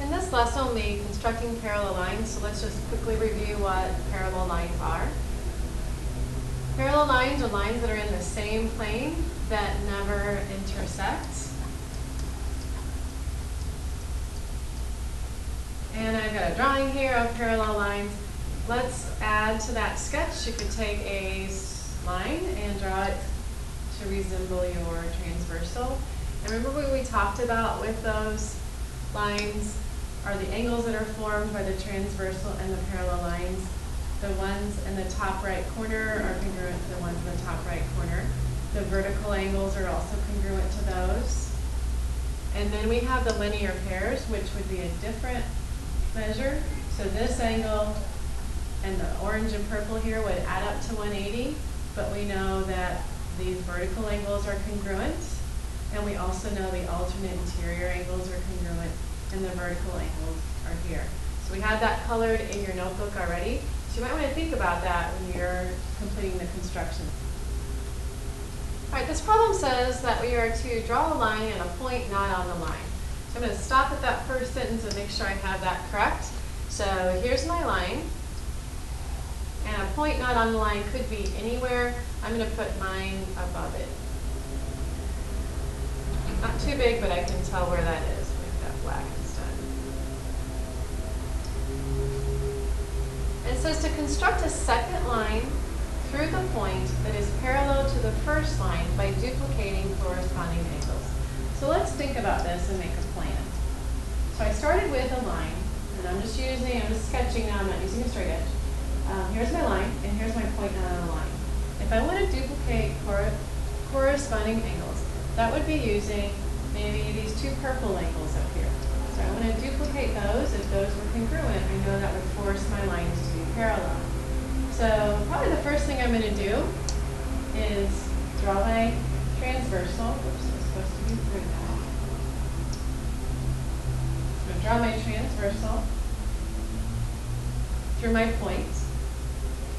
In this lesson, we'll be constructing parallel lines, so let's just quickly review what parallel lines are. Parallel lines are lines that are in the same plane that never intersect. And I've got a drawing here of parallel lines. Let's add to that sketch. You could take a line and draw it to resemble your transversal. And remember what we talked about with those lines are the angles that are formed by the transversal and the parallel lines. The ones in the top right corner are congruent to the ones in the top right corner. The vertical angles are also congruent to those. And then we have the linear pairs, which would be a different measure. So this angle and the orange and purple here would add up to 180, but we know that these vertical angles are congruent, and we also know the alternate interior angles are congruent, and the vertical angles are here. So we had that colored in your notebook already, so you might want to think about that when you're completing the construction. All right, this problem says that we are to draw a line and a point not on the line. So I'm going to stop at that first sentence and make sure I have that correct. So here's my line, and a point not on the line could be anywhere. I'm going to put mine above it. Not too big, but I can tell where that is with that black instead. It says to construct a second line through the point that is parallel to the first line by duplicating corresponding angles. So let's think about this and make a plan. So I started with a line, and I'm just sketching now, I'm not using a straight edge. Here's my line, and here's my point not on the line. If I want to duplicate corresponding angles, that would be using maybe these two purple angles up here. So I want to duplicate those. If those were congruent, I know that would force my lines to be parallel. So probably the first thing I'm going to do is draw my transversal. Oops, it's supposed to be through that. I'm going to draw my transversal through my points.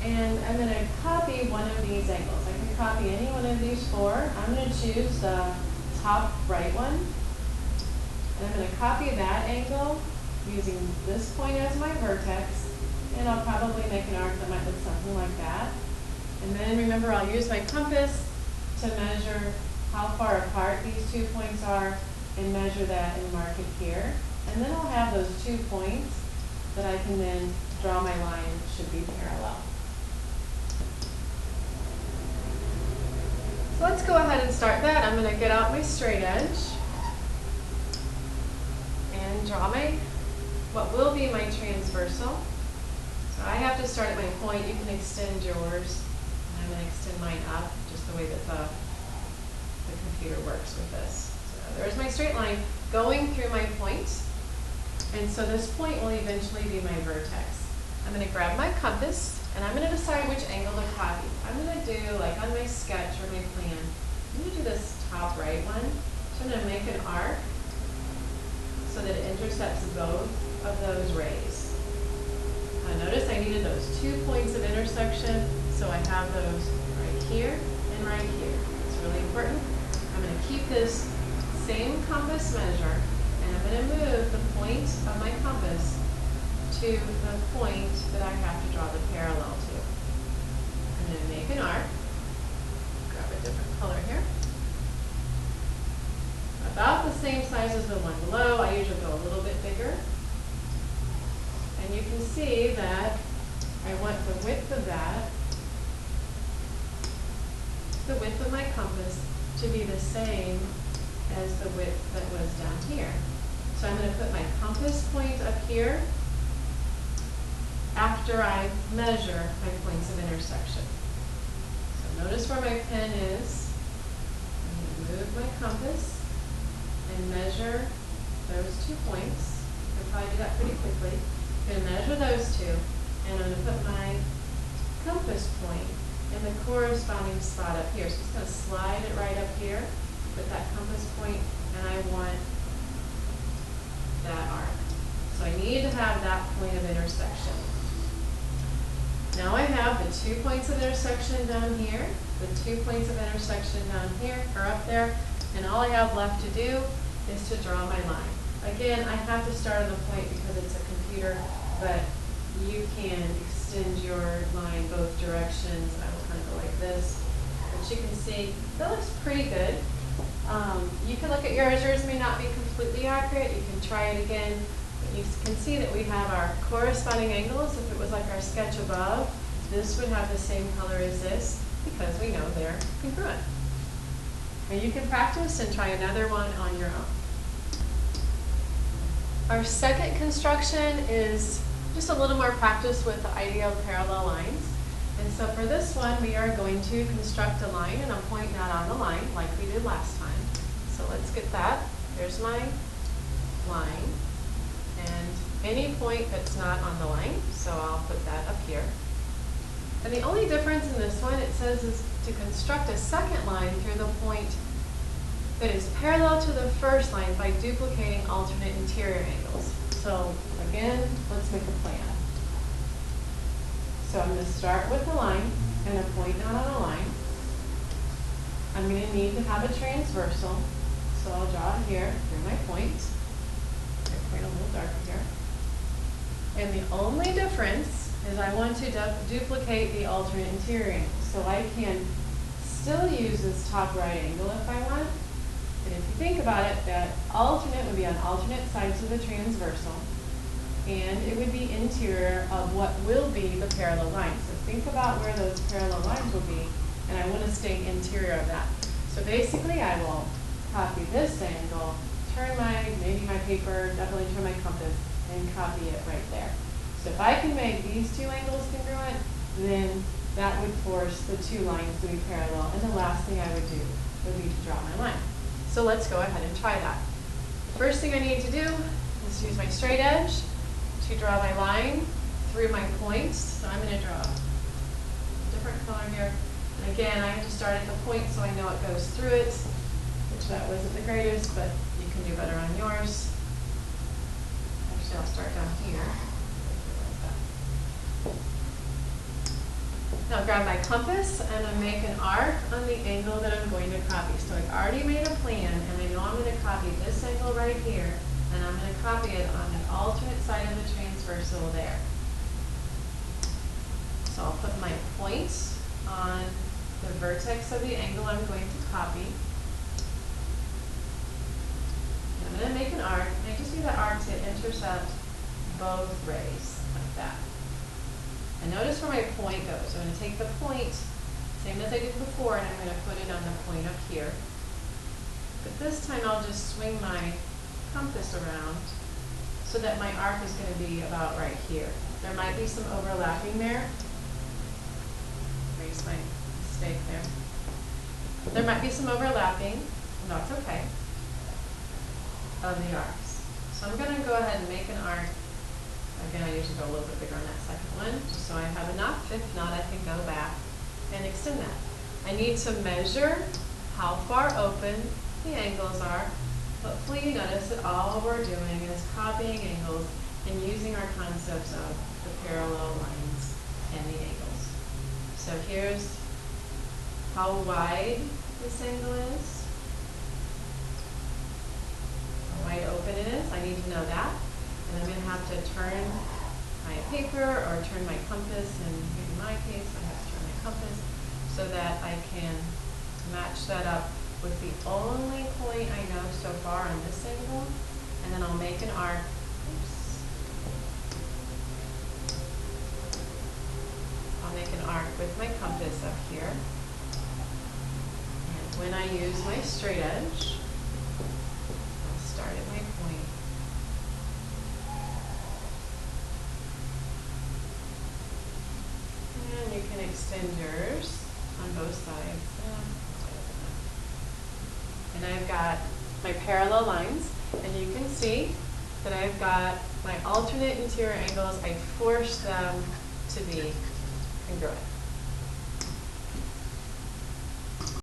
And I'm going to copy one of these angles. I can copy any one of these four. I'm going to choose the top right one. And I'm going to copy that angle using this point as my vertex. And I'll probably make an arc that might look something like that. And then remember, I'll use my compass to measure how far apart these 2 points are and measure that and mark it here. And then I'll have those 2 points that I can then draw my line should be parallel. So let's go ahead and start that. I'm going to get out my straight edge and draw what will be my transversal. So I have to start at my point. You can extend yours. And I'm going to extend mine up, just the way that the computer works with this. So there's my straight line going through my point. And so this point will eventually be my vertex. I'm going to grab my compass, and I'm going to decide which angle to copy. I'm going to do, like on my sketch or my plan, I'm going to do this top right one. So I'm going to make an arc so that it intercepts both of those rays. Notice I needed those 2 points of intersection, so I have those right here and right here. It's really important. I'm going to keep this same compass measure, and I'm going to move the point of my compass to the point that I have to draw the parallel to. I'm going to make an arc, grab a different color here, about the same size as the one below. I usually go a little bit bigger. And you can see that I want the width of my compass to be the same as the width that was down here. So I'm going to put my compass point up here after I measure my points of intersection. So notice where my pen is. I'm going to move my compass and measure those 2 points. I'll probably do that pretty quickly. I'm going to measure those two, and I'm going to put my compass point in the corresponding spot up here. So I'm just going to slide it right up here with that compass point, and I want that arc. So I need to have that point of intersection. Now I have the 2 points of intersection down here, the 2 points of intersection down here, or up there, and all I have left to do is to draw my line. Again, I have to start on the point because it's a computer, but you can extend your line both directions. I will kind of go like this. But you can see, that looks pretty good. You can look at yours. Yours may not be completely accurate. You can try it again. But you can see that we have our corresponding angles. If it was like our sketch above, this would have the same color as this because we know they're congruent. And you can practice and try another one on your own. Our second construction is just a little more practice with the idea of parallel lines. And so for this one, we are going to construct a line, and I'm pointing that on the line like we did last time. So let's get that. There's my line. And any point that's not on the line, so I'll put that up here. And the only difference in this one, it says, is to construct a second line through the point that is parallel to the first line by duplicating alternate interior angles. So again, let's make a plan. So I'm going to start with the line and a point not on a line. I'm going to need to have a transversal. So I'll draw it here through my point. My point a little darker here. And the only difference is I want to duplicate the alternate interior angle. So I can still use this top right angle if I want. And if you think about it, that alternate would be on alternate sides of the transversal. And it would be interior of what will be the parallel line. So think about where those parallel lines will be, and I want to stay interior of that. So basically I will copy this angle, turn maybe my paper, definitely turn my compass, and copy it right there. So if I can make these two angles congruent, then that would force the two lines to be parallel. And the last thing I would do would be to draw my line. So let's go ahead and try that. The first thing I need to do is use my straight edge to draw my line through my points. So I'm going to draw a different color here. And again, I have to start at the point so I know it goes through it, which that wasn't the greatest, but you can do better on yours. Actually, I'll start down here. Now grab my compass and I make an arc on the angle that I'm going to copy. So I've already made a plan and I know I'm going to copy this angle right here, and I'm going to copy it on the alternate side of the transversal there. So I'll put my point on the vertex of the angle I'm going to copy. And I'm going to make an arc, and I just need that arc to intercept both rays like that. And notice where my point goes. I'm going to take the point, same as I did before, and I'm going to put it on the point up here. But this time I'll just swing my compass around so that my arc is going to be about right here. There might be some overlapping there. Erase my mistake there. There might be some overlapping, and that's okay, on the arcs. So I'm going to go ahead and make an arc. Again, I usually go a little bit bigger on that second one, just so I have enough. If not, I can go back and extend that. I need to measure how far open the angles are. Hopefully you notice that all we're doing is copying angles and using our concepts of the parallel lines and the angles. So here's how wide this angle is, how wide open it is. I need to know that. And I'm going to have to turn my paper or turn my compass, and in my case I have to turn my compass so that I can match that up with the only point I know so far on this angle, and then I'll make an arc. Oops. I'll make an arc with my compass up here. And when I use my straight edge, I'll start at my point. And you can extend yours on both sides. And I've got my parallel lines, and you can see that I've got my alternate interior angles. I forced them to be congruent.